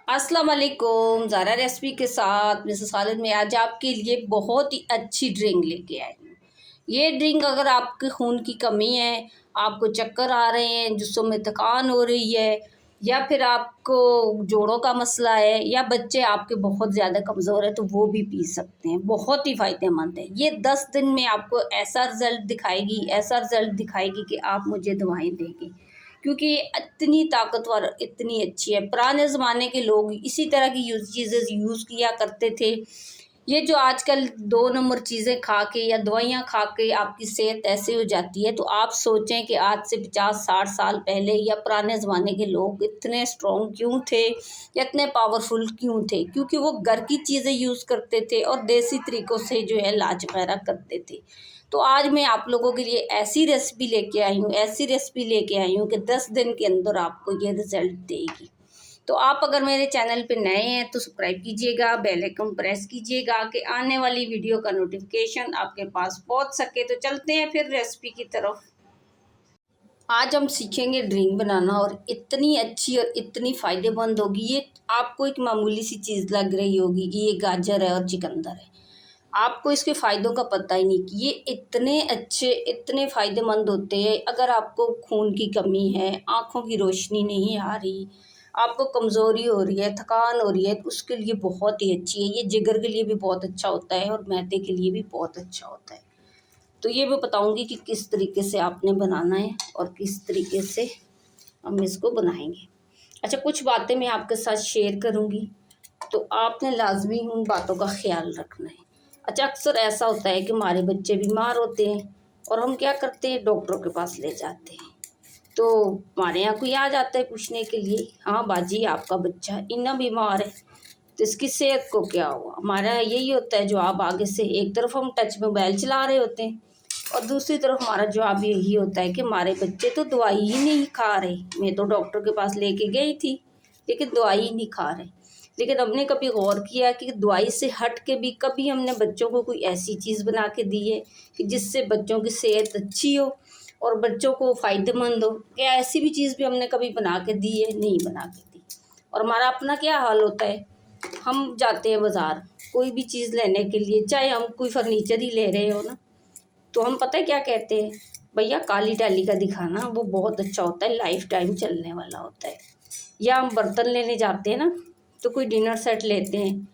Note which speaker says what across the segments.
Speaker 1: अस्सलाम वालेकुम। ज़ारा रेसिपी के साथ मिसेस खालिद में आज आपके लिए बहुत ही अच्छी ड्रिंक लेके आई हूँ। ये ड्रिंक अगर आपके खून की कमी है, आपको चक्कर आ रहे हैं, जिस्म में थकान हो रही है, या फिर आपको जोड़ों का मसला है, या बच्चे आपके बहुत ज़्यादा कमज़ोर है, तो वो भी पी सकते हैं। बहुत ही फ़ायदेमंद है। ये 10 दिन में आपको ऐसा रिज़ल्ट दिखाएगी कि आप मुझे दवाएँ देंगे, क्योंकि ये इतनी ताकतवर, इतनी अच्छी है। पुराने ज़माने के लोग इसी तरह की चीज़ें यूज़ किया करते थे। ये जो आजकल 2 नंबर चीज़ें खा के या दवाइयाँ खा के आपकी सेहत ऐसी हो जाती है, तो आप सोचें कि आज से 50-60 साल पहले या पुराने ज़माने के लोग इतने स्ट्रॉन्ग क्यों थे या इतने पावरफुल क्यों थे? क्योंकि वो घर की चीज़ें यूज़ करते थे और देसी तरीक़ों से जो है इलाज वग़ैरह करते थे। तो आज मैं आप लोगों के लिए ऐसी रेसिपी लेके आई हूँ कि 10 दिन के अंदर आपको ये रिज़ल्ट देगी। तो आप अगर मेरे चैनल पे नए हैं तो सब्सक्राइब कीजिएगा, बेल आइकन प्रेस कीजिएगा कि आने वाली वीडियो का नोटिफिकेशन आपके पास पहुंच सके। तो चलते हैं फिर रेसिपी की तरफ। आज हम सीखेंगे ड्रिंक बनाना, और इतनी अच्छी और इतनी फ़ायदेमंद होगी। ये आपको एक मामूली सी चीज़ लग रही होगी कि ये गाजर है और चुकंदर है, आपको इसके फ़ायदों का पता ही नहीं कि ये इतने अच्छे, इतने फ़ायदेमंद होते हैं। अगर आपको खून की कमी है, आँखों की रोशनी नहीं आ रही, आपको कमज़ोरी हो रही है, थकान हो रही है, तो उसके लिए बहुत ही अच्छी है। ये जिगर के लिए भी बहुत अच्छा होता है और मैदे के लिए भी बहुत अच्छा होता है। तो ये मैं बताऊँगी कि किस तरीके से आपने बनाना है और किस तरीके से हम इसको बनाएंगे। अच्छा, कुछ बातें मैं आपके साथ शेयर करूँगी, तो आपने लाजमी उन बातों का ख्याल रखना है। अच्छा, अक्सर ऐसा होता है कि हमारे बच्चे बीमार होते हैं और हम क्या करते हैं, डॉक्टरों के पास ले जाते हैं। तो हमारे यहाँ कोई आ जाता है पूछने के लिए, हाँ बाजी आपका बच्चा इतना बीमार है, तो इसकी सेहत को क्या हुआ। हमारा यही होता है जवाब आगे से, एक तरफ हम टच मोबाइल चला रहे होते हैं और दूसरी तरफ हमारा जवाब यही होता है कि हमारे बच्चे तो दवाई ही नहीं खा रहे। मैं तो डॉक्टर के पास लेके गई थी लेकिन दवाई ही नहीं खा रहे। लेकिन हमने कभी गौर किया कि दवाई से हट के भी कभी हमने बच्चों को कोई ऐसी चीज़ बना के दी है कि जिससे बच्चों की सेहत अच्छी हो और बच्चों को फ़ायदेमंद हो? क्या ऐसी भी चीज़ भी हमने कभी बना के दी है? नहीं बना के दी। और हमारा अपना क्या हाल होता है, हम जाते हैं बाज़ार कोई भी चीज़ लेने के लिए, चाहे हम कोई फर्नीचर ही ले रहे हो ना, तो हम पता है क्या कहते हैं, भैया काली टाली का दिखाना, वो बहुत अच्छा होता है, लाइफ टाइम चलने वाला होता है। या हम बर्तन लेने जाते हैं ना, तो कोई डिनर सेट लेते हैं,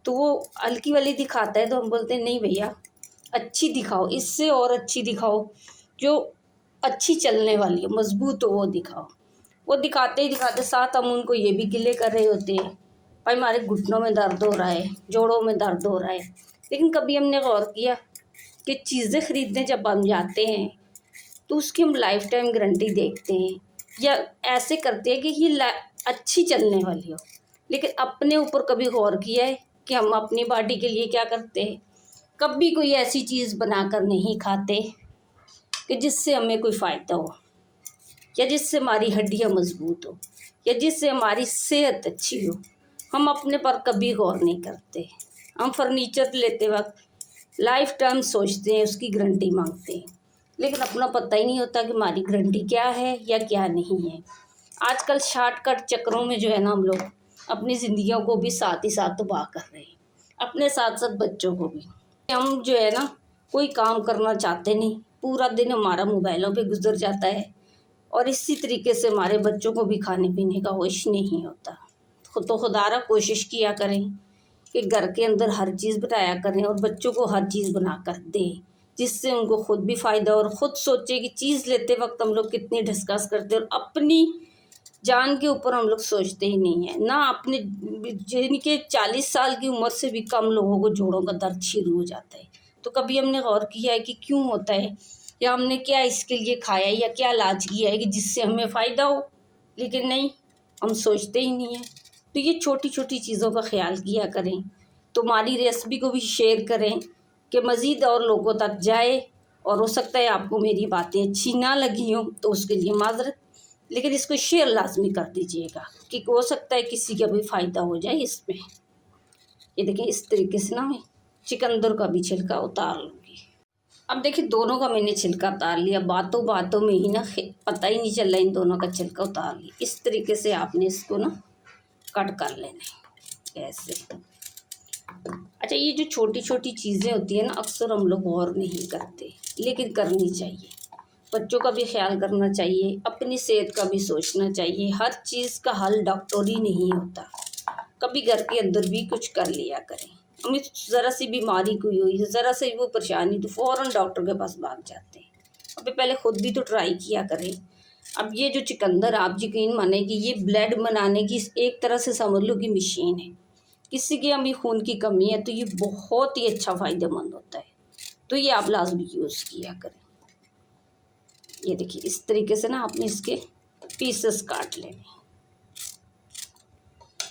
Speaker 1: तो वो हल्की वाली दिखाता है, तो हम बोलते हैं नहीं भैया अच्छी दिखाओ, इससे और अच्छी दिखाओ, जो अच्छी चलने वाली है, मजबूत हो, वो दिखाओ। वो दिखाते ही दिखाते साथ हम उनको ये भी गिले कर रहे होते हैं, भाई हमारे घुटनों में दर्द हो रहा है, जोड़ों में दर्द हो रहा है। लेकिन कभी हमने गौर किया कि चीज़ें ख़रीदने जब हम जाते हैं तो उसकी हम लाइफ टाइम गारंटी देखते हैं, या ऐसे करते हैं कि ये अच्छी चलने वाली हो। लेकिन अपने ऊपर कभी गौर किया है कि हम अपनी बॉडी के लिए क्या करते हैं? कभी कोई ऐसी चीज़ बनाकर नहीं खाते कि जिससे हमें कोई फ़ायदा हो, या जिससे हमारी हड्डियाँ मजबूत हो, या जिससे हमारी सेहत अच्छी हो। हम अपने पर कभी गौर नहीं करते। हम फर्नीचर लेते वक्त लाइफ टाइम सोचते हैं, उसकी गारंटी मांगते हैं, लेकिन अपना पता ही नहीं होता कि हमारी गारंटी क्या है या क्या नहीं है। आजकल शॉर्टकट चक्करों में जो है ना, हम लोग अपनी ज़िंदगियों को भी साथ ही साथ तबाह कर रहे हैं, अपने साथ साथ बच्चों को भी। हम जो है ना, कोई काम करना चाहते नहीं, पूरा दिन हमारा मोबाइलों पे गुजर जाता है, और इसी तरीके से हमारे बच्चों को भी खाने पीने का होश नहीं होता। तो खुदारा कोशिश किया करें कि घर के अंदर हर चीज़ बनाया करें और बच्चों को हर चीज़ बना कर दें, जिससे उनको खुद भी फ़ायदा हो, और ख़ुद सोचे कि चीज़ लेते वक्त हम लोग कितनी डिस्कस करते हैं, और अपनी जान के ऊपर हम लोग सोचते ही नहीं है ना। अपने जिनके 40 साल की उम्र से भी कम लोगों को जोड़ों का दर्द शुरू हो जाता है, तो कभी हमने गौर किया है कि क्यों होता है, या हमने क्या इसके लिए खाया है या क्या इलाज किया है कि जिससे हमें फ़ायदा हो? लेकिन नहीं, हम सोचते ही नहीं हैं। तो ये छोटी छोटी चीज़ों का ख्याल किया करें। तो हमारी रेसिपी को भी शेयर करें कि मज़ीद और लोगों तक जाए, और हो सकता है आपको मेरी बातें अच्छी ना लगी हों, तो उसके लिए माज़रत, लेकिन इसको शेयर लाजमी कर दीजिएगा कि हो सकता है किसी का भी फ़ायदा हो जाए इसमें। ये देखें, इस तरीके से ना मैं चुकंदर का भी छिलका उतार लूँगी। अब देखिए, दोनों का मैंने छिलका उतार लिया, बातों बातों में ही ना पता ही नहीं चल रहा इन दोनों का छिलका उतार लिया। इस तरीके से आपने इसको ना कट कर लेना ऐसे। अच्छा, ये जो छोटी छोटी चीज़ें होती है ना, अक्सर हम लोग गौर नहीं करते, लेकिन करनी चाहिए। बच्चों का भी ख्याल करना चाहिए, अपनी सेहत का भी सोचना चाहिए। हर चीज़ का हल डॉक्टर ही नहीं होता, कभी घर के अंदर भी कुछ कर लिया करें। हमें ज़रा सी बीमारी कोई हुई, ज़रा सी वो परेशानी, तो फ़ौरन डॉक्टर के पास भाग जाते हैं। अभी पहले ख़ुद भी तो ट्राई किया करें। अब ये जो चुकंदर, आप यकीन माने कि ये ब्लड बनाने की एक तरह से समझ लो कि मशीन है। किसी की अभी खून की कमी है तो ये बहुत ही अच्छा फ़ायदेमंद होता है, तो ये आप लाजमी यूज़ किया करें। ये देखिए, इस तरीके से ना आपने इसके पीसेस काट लेने,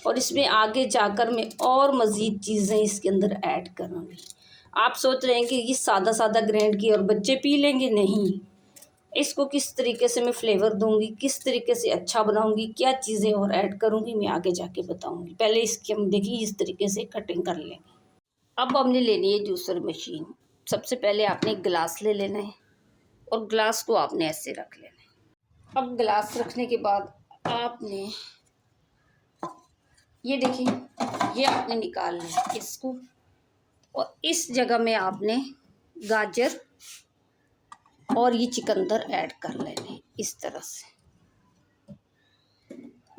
Speaker 1: और इसमें आगे जाकर मैं और मज़ीद चीज़ें इसके अंदर ऐड करूँगी। आप सोच रहे हैं कि ये सादा सादा ग्राइंड की और बच्चे पी लेंगे, नहीं। इसको किस तरीके से मैं फ्लेवर दूंगी, किस तरीके से अच्छा बनाऊंगी, क्या चीज़ें और ऐड करूंगी, मैं आगे जाके बताऊंगी। पहले इसकी हम देखिए इस तरीके से कटिंग कर लेंगे। अब हमने लेनी है जूसर मशीन। सबसे पहले आपने एक गिलास ले लेना है, और गिलास को आपने ऐसे रख लेना है। अब गिलास रखने के बाद आपने ये देखिए, ये आपने निकाल लिया इसको, और इस जगह में आपने गाजर और ये चुकंदर ऐड कर लेने इस तरह से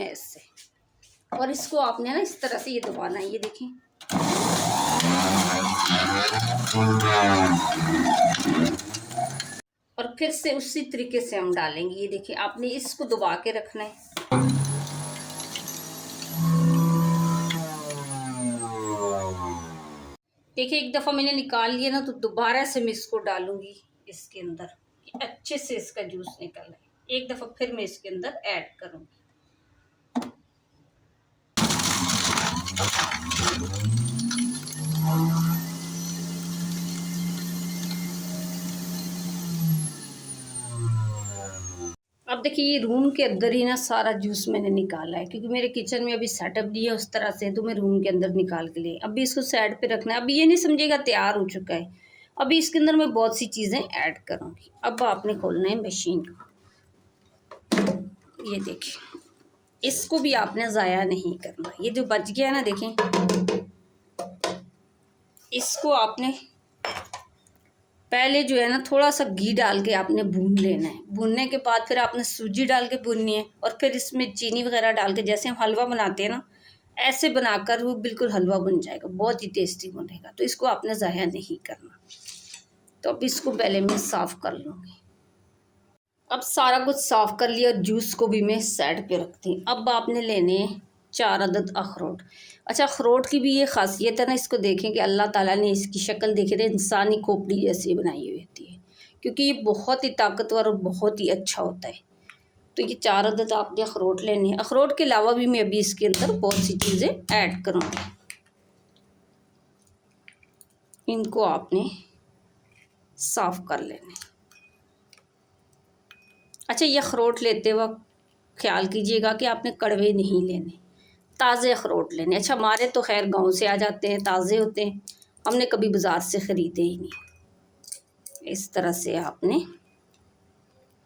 Speaker 1: ऐसे, और इसको आपने ना इस तरह से ये दबाना है। ये देखिए, और फिर से उसी तरीके से हम डालेंगे। ये देखिए, आपने इसको दबा के रखना है। देखिए, एक दफ़ा मैंने निकाल लिया ना, तो दोबारा से मैं इसको डालूंगी इसके अंदर, अच्छे से इसका जूस निकल आए। एक दफ़ा फिर मैं इसके अंदर ऐड करूंगी। अब देखिए, ये रूम के अंदर ही ना सारा जूस मैंने निकाला है, क्योंकि मेरे किचन में अभी सेटअप नहीं है उस तरह से, तो मैं रूम के अंदर निकाल के लिए अभी इसको साइड पे रखना है। अभी ये नहीं समझेगा तैयार हो चुका है, अभी इसके अंदर मैं बहुत सी चीज़ें ऐड करूँगी। अब आपने खोलना है मशीन को। ये देखिए, इसको भी आपने ज़ाया नहीं करना। ये जो बच गया ना, देखें, इसको आपने पहले जो है ना थोड़ा सा घी डाल के आपने भून लेना है। भूनने के बाद फिर आपने सूजी डाल के भूननी है, और फिर इसमें चीनी वगैरह डाल के, जैसे हम हलवा बनाते हैं ना, ऐसे बनाकर वो बिल्कुल हलवा बन जाएगा, बहुत ही टेस्टी बनेगा। तो इसको आपने ज़ाया नहीं करना। तो अब इसको पहले मैं साफ़ कर लूँगी। अब सारा कुछ साफ़ कर लिया, और जूस को भी मैं साइड पे रखती हूँ। अब आपने लेने 4 अदद अखरोट। अच्छा, अखरोट की भी ये खासियत है ना, इसको देखें कि अल्लाह ताला ने इसकी शक्ल देखे थे इंसानी खोपड़ी जैसी बनाई हुई होती है, क्योंकि ये बहुत ही ताकतवर और बहुत ही अच्छा होता है। तो ये 4 अदद आपने अखरोट लेने हैं। अखरोट के अलावा भी मैं अभी इसके अंदर बहुत सी चीज़ें ऐड करूँगी। इनको आपने साफ़ कर लेने। अच्छा, ये अखरोट लेते वक्त ख्याल कीजिएगा कि आपने कड़वे नहीं लेने, ताज़े अखरोट लेने। अच्छा, हमारे तो खैर गांव से आ जाते हैं, ताज़े होते हैं, हमने कभी बाज़ार से ख़रीदे ही नहीं। इस तरह से आपने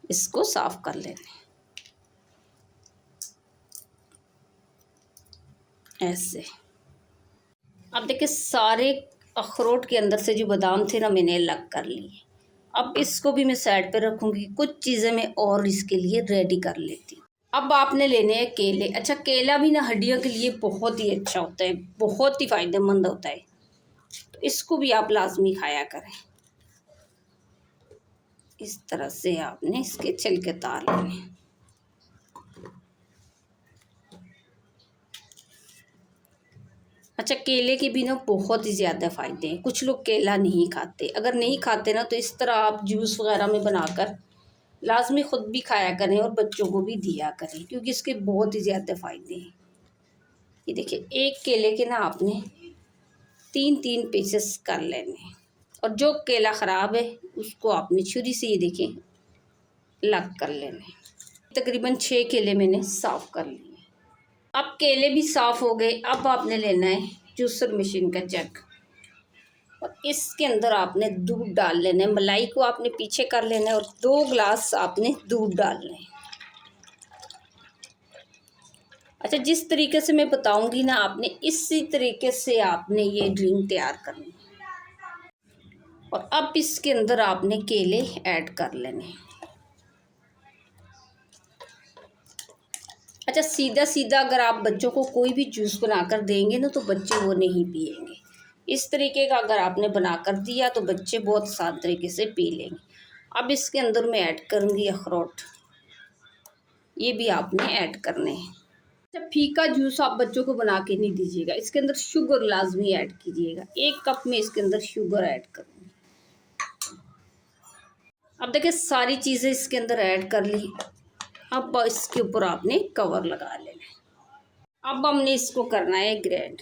Speaker 1: इसको साफ़ कर लेना ऐसे। अब देखिए, सारे अखरोट के अंदर से जो बादाम थे ना, मैंने अलग कर लिए। अब इसको भी मैं साइड पे रखूँगी। कुछ चीज़ें मैं और इसके लिए रेडी कर लेती हूँ। अब आपने लेने हैं केले। अच्छा, केला भी ना हड्डियों के लिए बहुत ही अच्छा होता है, बहुत ही फ़ायदेमंद होता है, तो इसको भी आप लाजमी खाया करें। इस तरह से आपने इसके छिलके उतार लेने। अच्छा, केले के भी ना बहुत ही ज़्यादा फ़ायदे हैं। कुछ लोग केला नहीं खाते, अगर नहीं खाते ना, तो इस तरह आप जूस वगैरह में बनाकर लाजमी ख़ुद भी खाया करें और बच्चों को भी दिया करें, क्योंकि इसके बहुत ही ज़्यादा फ़ायदे हैं। ये देखिए, एक केले के ना आपने 3-3 पीसेस कर लेने, और जो केला ख़राब है उसको आपने छुरी से, ये देखें, अलग कर लेने। तकरीबन 6 केले मैंने साफ़ कर लिए। अब केले भी साफ़ हो गए। अब आपने लेना है जूसर मशीन का जग, और इसके अंदर आपने दूध डाल लेना है। मलाई को आपने पीछे कर लेना है, और 2 गिलास आपने दूध डालना है। अच्छा, जिस तरीके से मैं बताऊंगी ना, आपने इसी तरीके से आपने ये ड्रिंक तैयार करनी है। और अब इसके अंदर आपने केले ऐड कर लेने। अच्छा, सीधा सीधा अगर आप बच्चों को कोई भी जूस बनाकर देंगे ना तो बच्चे वो नहीं पिएंगे। इस तरीके का अगर आपने बनाकर दिया तो बच्चे बहुत आसान तरीके से पी लेंगे। अब इसके अंदर मैं ऐड करूँगी अखरोट, ये भी आपने ऐड करने हैं। अच्छा, फीका जूस आप बच्चों को बना के नहीं दीजिएगा, इसके अंदर शुगर लाजमी ऐड कीजिएगा। 1 कप में इसके अंदर शुगर ऐड करूँगी। अब देखिए सारी चीज़ें इसके अंदर ऐड कर ली। अब इसके ऊपर आपने कवर लगा लेना है। अब हमने इसको करना है ग्राइंड।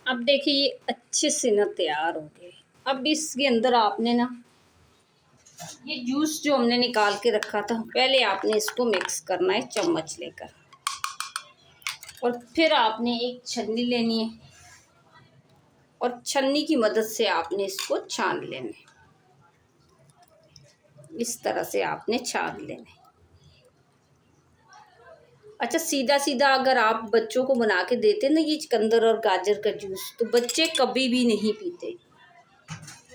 Speaker 1: अब देखिए ये अच्छे से ना तैयार हो गए। अब इसके अंदर आपने ना ये जूस जो हमने निकाल के रखा था, पहले आपने इसको मिक्स करना है चम्मच लेकर, और फिर आपने एक छन्नी लेनी है और छन्नी की मदद से आपने इसको छान लेना है। इस तरह से आपने छान लेना है। अच्छा, सीधा सीधा अगर आप बच्चों को बना के देते ना ये चुकंदर और गाजर का जूस, तो बच्चे कभी भी नहीं पीते।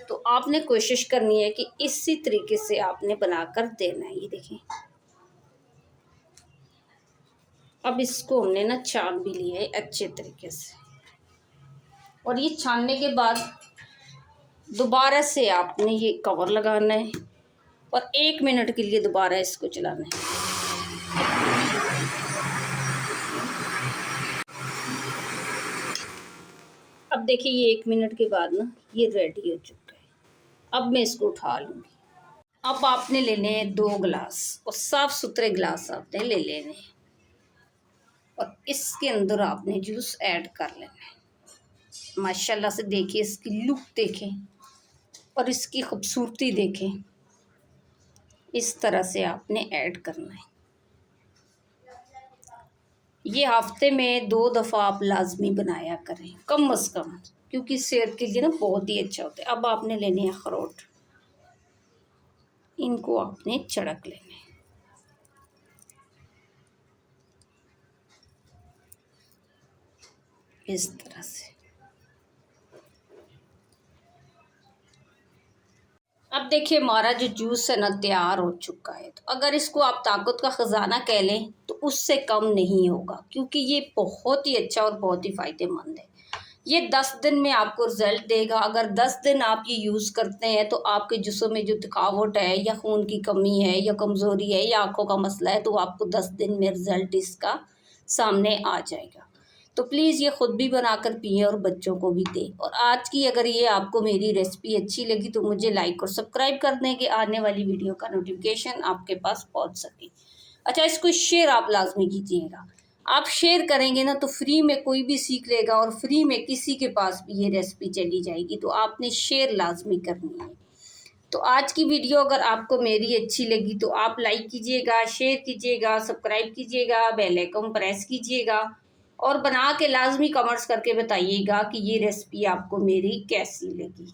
Speaker 1: तो आपने कोशिश करनी है कि इसी तरीके से आपने बनाकर देना है। ये देखिए अब इसको हमने ना छान भी लिया है अच्छे तरीके से, और ये छानने के बाद दोबारा से आपने ये कवर लगाना है और 1 मिनट के लिए दोबारा इसको चलाना है। अब देखिए ये 1 मिनट के बाद ना ये रेडी हो चुका है। अब मैं इसको उठा लूँगी। अब आपने लेने हैं 2 गिलास, और साफ़ सुथरे गिलास आपने ले लेने हैं, और इसके अंदर आपने जूस ऐड कर लेना है। माशाल्लाह से देखिए इसकी लुक देखें और इसकी खूबसूरती देखें। इस तरह से आपने ऐड करना है। ये हफ्ते में 2 दफ़ा आप लाजमी बनाया करें कम अज़ कम, क्योंकि सेहत के लिए ना बहुत ही अच्छा होता है। अब आपने लेने हैं अखरोट, इनको आपने चढ़क लेने हैं। इस तरह से अब देखिए हमारा जो जूस है ना तैयार हो चुका है। तो अगर इसको आप ताकत का ख़जाना कह लें तो उससे कम नहीं होगा, क्योंकि ये बहुत ही अच्छा और बहुत ही फ़ायदेमंद है। ये 10 दिन में आपको रिज़ल्ट देगा। अगर 10 दिन आप ये यूज़ करते हैं तो आपके जिस्म में जो थकावट है या खून की कमी है या कमज़ोरी है या आँखों का मसला है, तो आपको 10 दिन में रिज़ल्ट इसका सामने आ जाएगा। तो प्लीज़ ये ख़ुद भी बनाकर पिएं और बच्चों को भी दें। और आज की अगर ये आपको मेरी रेसिपी अच्छी लगी तो मुझे लाइक और सब्सक्राइब कर दें कि आने वाली वीडियो का नोटिफिकेशन आपके पास पहुंच सके। अच्छा, इसको शेयर आप लाजमी कीजिएगा। आप शेयर करेंगे ना तो फ्री में कोई भी सीख लेगा और फ्री में किसी के पास भी ये रेसिपी चली जाएगी। तो आपने शेयर लाजमी करनी है। तो आज की वीडियो अगर आपको मेरी अच्छी लगी तो आप लाइक कीजिएगा, शेयर कीजिएगा, सब्सक्राइब कीजिएगा, बेल आइकन प्रेस कीजिएगा, और बना के लाजमी कमेंट्स करके बताइएगा कि ये रेसिपी आपको मेरी कैसी लगी।